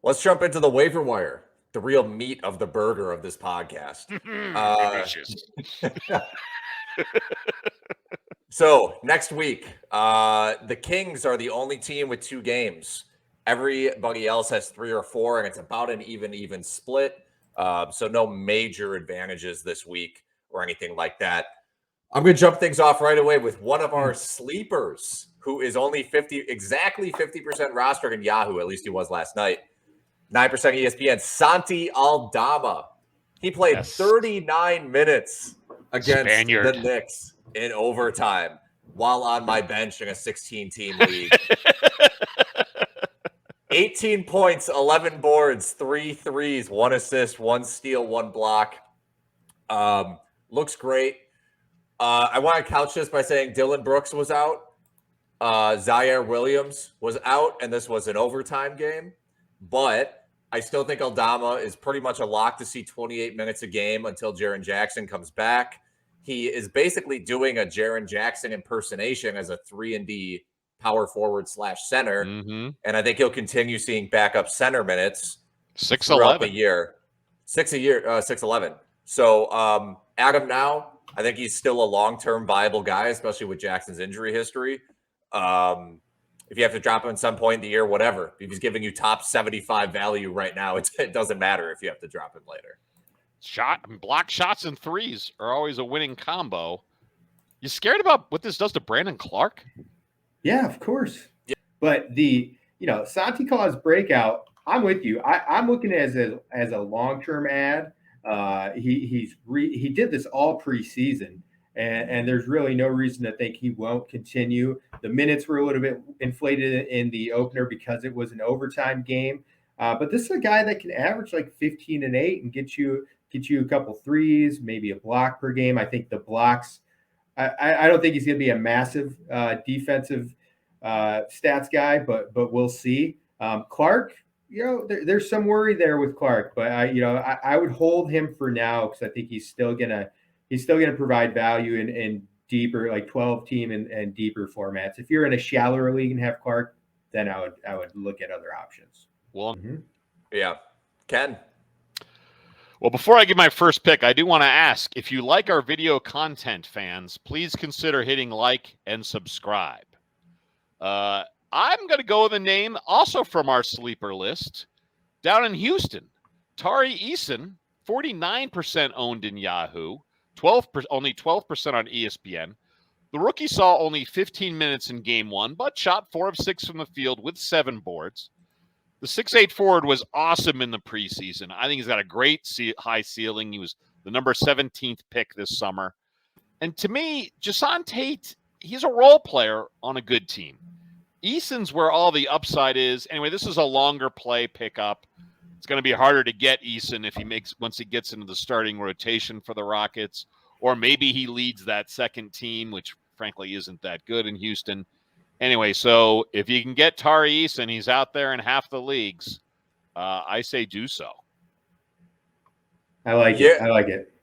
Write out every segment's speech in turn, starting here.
let's jump into the waiver wire, the real meat of the burger of this podcast. So next week, the Kings are the only team with 2 games. Everybody else has 3 or 4, and it's about an even split. So no major advantages this week or anything like that. I'm going to jump things off right away with one of our sleepers who is only exactly 50% rostered in Yahoo. At least he was last night. 9% ESPN. Santi Aldama. He played 39 minutes against the Knicks in overtime while on my bench in a 16-team league. 18 points, 11 boards, 3 threes, 1 assist, 1 steal, 1 block. Looks great. I want to couch this by saying Dylan Brooks was out. Zaire Williams was out, and this was an overtime game. But I still think Aldama is pretty much a lock to see 28 minutes a game until Jaren Jackson comes back. He is basically doing a Jaren Jackson impersonation as a 3-and-D power forward / center. Mm-hmm. And I think he'll continue seeing backup center minutes 6'11" throughout the year. 6'11". So Adam now, I think he's still a long-term viable guy, especially with Jackson's injury history. If you have to drop him at some point in the year, whatever. If he's giving you top 75 value right now, it doesn't matter if you have to drop him later. Block shots and threes are always a winning combo. You scared about what this does to Brandon Clark? Yeah, of course. Yeah. But Santi Claus breakout, I'm with you. I'm looking at it as a long-term ad. He did this all preseason, and there's really no reason to think he won't continue. The minutes were a little bit inflated in the opener because it was an overtime game. But this is a guy that can average like 15 and 8 and get you a couple threes, maybe a block per game. I think the blocks, I don't think he's going to be a massive defensive stats guy, but we'll see. Clark, there's some worry there with Clark, but I would hold him for now because I think he's still gonna provide value in deeper, like 12-team and deeper formats. If you're in a shallower league and have Clark, then I would look at other options. Well, yeah, Ken. Well, before I give my first pick, I do want to ask, if you like our video content, fans, please consider hitting like and subscribe. I'm going to go with a name also from our sleeper list. Down in Houston, Tari Eason, 49% owned in Yahoo, only 12% on ESPN. The rookie saw only 15 minutes in game 1, but shot 4 of 6 from the field with 7 boards. The 6'8" forward was awesome in the preseason. I think he's got a great high ceiling. He was the number 17th pick this summer. And to me, Jason Tate, he's a role player on a good team. Eason's where all the upside is. Anyway, this is a longer play pickup. It's going to be harder to get Eason once he gets into the starting rotation for the Rockets, or maybe he leads that second team, which frankly isn't that good in Houston. Anyway, so if you can get Tari Eason, he's out there in half the leagues. I say do so. I like it. I like it.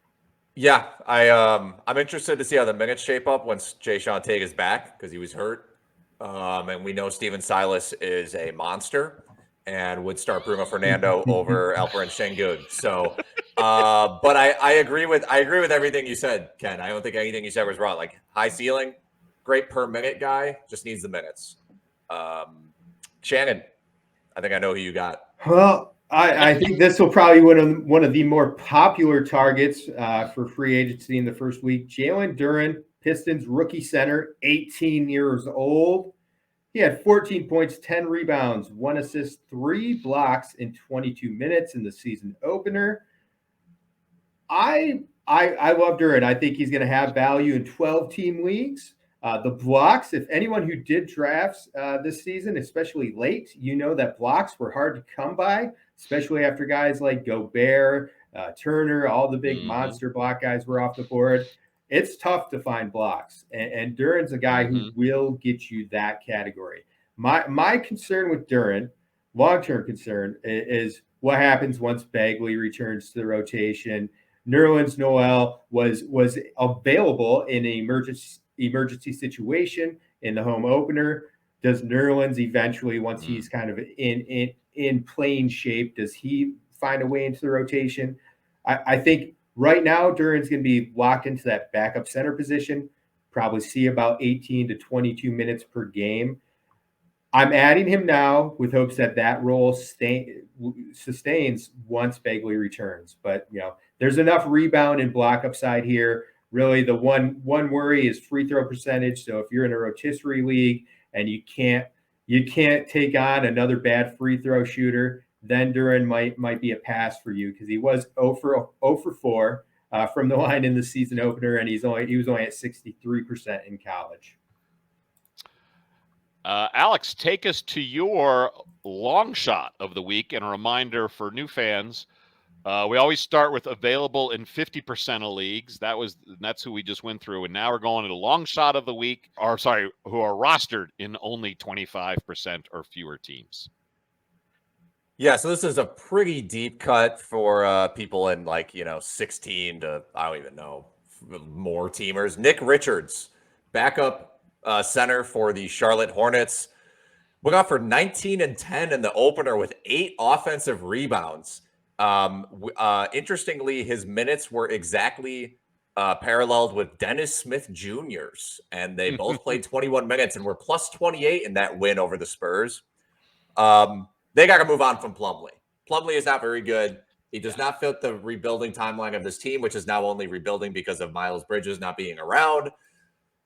Yeah, I'm interested to see how the minutes shape up once Jason Tate is back because he was hurt. And we know Steven Silas is a monster and would start Bruno Fernando over Alperen Şengün. So, but I agree with everything you said, Ken. I don't think anything you said was wrong. Like high ceiling, great per minute guy, just needs the minutes. Shannon, I think I know who you got. Well, I think this will probably one of the more popular targets for free agency in the first week. Jalen Duren, Pistons rookie center, 18 years old. He had 14 points, 10 rebounds, 1 assist, 3 blocks in 22 minutes in the season opener. I love Duren. I think he's going to have value in 12-team leagues. The blocks, if anyone who did drafts this season, especially late, that blocks were hard to come by, especially after guys like Gobert, Turner, all the big monster block guys were off the board. It's tough to find blocks, and Duren's a guy who will get you that category. My concern with Duren, long-term concern, is what happens once Bagley returns to the rotation. Nerlens Noel was available in an emergency situation in the home opener. Does Nerlens eventually, once he's kind of in in playing shape? Does he find a way into the rotation? I think right now Duren's going to be locked into that backup center position, probably see about 18 to 22 minutes per game. I'm adding him now with hopes that role sustains once Bagley returns. But, there's enough rebound and block upside here. Really, the one worry is free throw percentage. So if you're in a rotisserie league and you can't take on another bad free throw shooter, then Duren might be a pass for you, because he was 0 for 4 from the line in the season opener, and he was only at 63% in college. Alex, take us to your long shot of the week, and a reminder for new fans. We always start with available in 50% of leagues. That's who we just went through. And now we're going to the long shot of the week, who are rostered in only 25% or fewer teams. Yeah, so this is a pretty deep cut for people in 16 to, I don't even know, more teamers. Nick Richards, backup center for the Charlotte Hornets, went off for 19 and 10 in the opener with 8 offensive rebounds. Interestingly, his minutes were exactly paralleled with Dennis Smith Jr.'s, and they both played 21 minutes and were plus 28 in that win over the Spurs. They got to move on from Plumlee. Plumlee is not very good. He does not fit the rebuilding timeline of this team, which is now only rebuilding because of Miles Bridges not being around.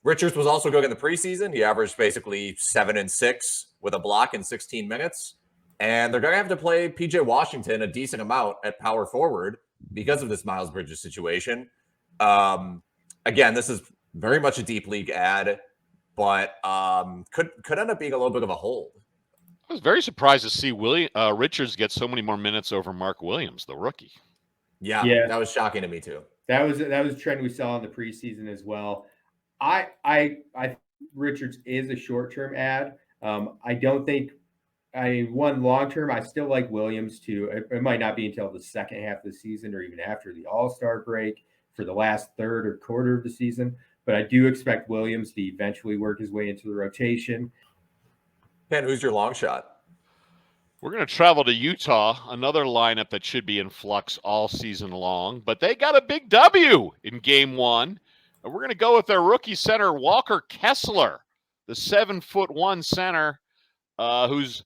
Richards was also good in the preseason. He averaged basically 7 and 6 with a block in 16 minutes. And they're going to have to play PJ Washington a decent amount at power forward because of this Miles Bridges situation. Again, this is very much a deep league ad, but could end up being a little bit of a hold. I was very surprised to see Richards get so many more minutes over Mark Williams, the rookie. Yeah, that was shocking to me too. That was a trend we saw in the preseason as well. I Richards is a short-term ad. I don't think long-term, I still like Williams too. It might not be until the second half of the season or even after the All-Star break for the last third or quarter of the season. But I do expect Williams to eventually work his way into the rotation. Ken, who's your long shot? We're going to travel to Utah, another lineup that should be in flux all season long, but they got a big W in game 1. And we're going to go with their rookie center, Walker Kessler, the 7'1" center, who's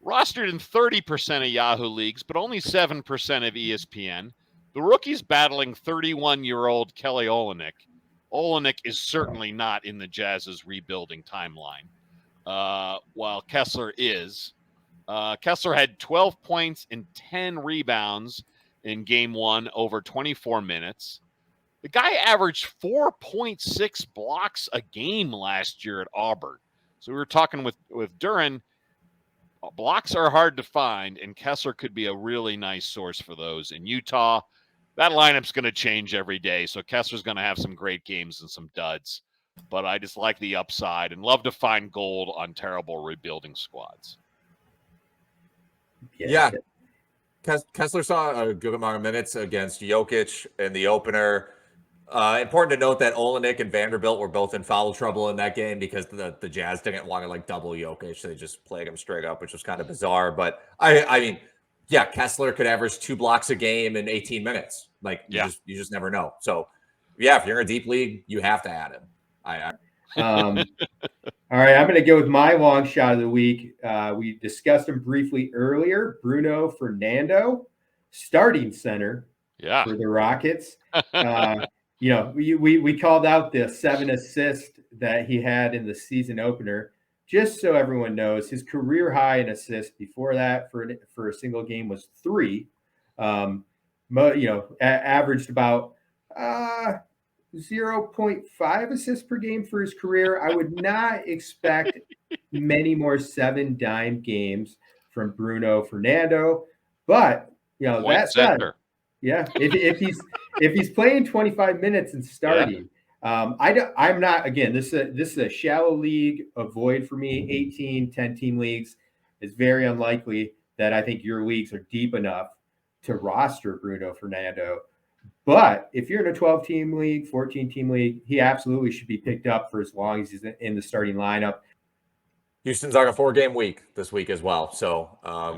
rostered in 30% of Yahoo leagues, but only 7% of ESPN. The rookie's battling 31-year-old Kelly Olynyk. Olynyk is certainly not in the Jazz's rebuilding timeline, while Kessler is. Kessler had 12 points and 10 rebounds in game 1 over 24 minutes. The guy averaged 4.6 blocks a game last year at Auburn. So we were talking with Duren. Blocks are hard to find, and Kessler could be a really nice source for those. In Utah, that lineup's going to change every day, so Kessler's going to have some great games and some duds. But I just like the upside and love to find gold on terrible rebuilding squads. Yeah. Kessler saw a good amount of minutes against Jokic in the opener. Important to note that Olynyk and Vanderbilt were both in foul trouble in that game because the Jazz didn't want to double Jokic. So they just played him straight up, which was kind of bizarre. But I mean, Kessler could average 2 blocks a game in 18 minutes. You just never know. So if you're in a deep league, you have to add him. All right, I'm going to go with my long shot of the week. We discussed him briefly earlier. Bruno Fernando, starting center for the Rockets. We called out the 7 assists that he had in the season opener. Just so everyone knows, his career high in assists before that for a single game was 3. Averaged about 0.5 assists per game for his career. I would not expect many more 7-dime games from Bruno Fernando, but that said, if he's playing 25 minutes and starting, I'm not. Again, this is a shallow league. Avoid for me 18, 10-team leagues. It's very unlikely that I think your leagues are deep enough to roster Bruno Fernando. But if you're in a 12-team league, 14-team league, he absolutely should be picked up for as long as he's in the starting lineup. Houston's on a 4-game week this week as well. So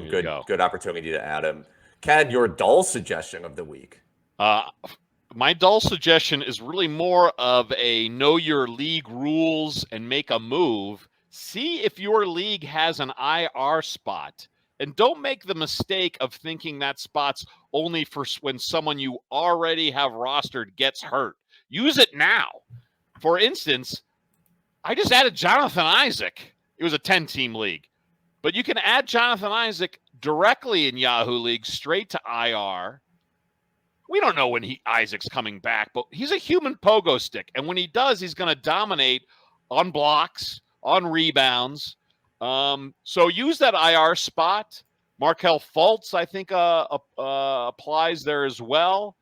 good opportunity to add him. Ken, your dull suggestion of the week. My dull suggestion is really more of a know your league rules and make a move. See if your league has an IR spot. And don't make the mistake of thinking that spot's only for when someone you already have rostered gets hurt. Use it now. For instance, I just added Jonathan Isaac. It was a 10-team league. But you can add Jonathan Isaac directly in Yahoo League straight to IR. We don't know when Isaac's coming back, but he's a human pogo stick. And when he does, he's going to dominate on blocks, on rebounds. So use that IR spot. Markelle Fultz, I think, applies there as well.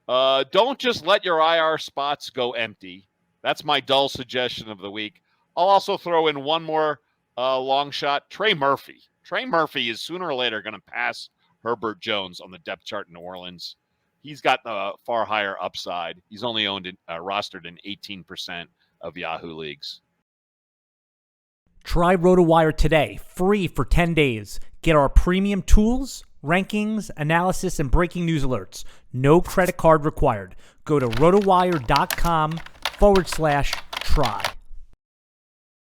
Don't just let your IR spots go empty. That's my dull suggestion of the week. I'll also throw in one more long shot. Trey Murphy. Trey Murphy is sooner or later going to pass Herbert Jones on the depth chart in New Orleans. He's got a far higher upside. He's only rostered in 18% of Yahoo leagues. Try RotoWire today, free for 10 days. Get our premium tools, rankings, analysis, and breaking news alerts. No credit card required. Go to rotowire.com/try.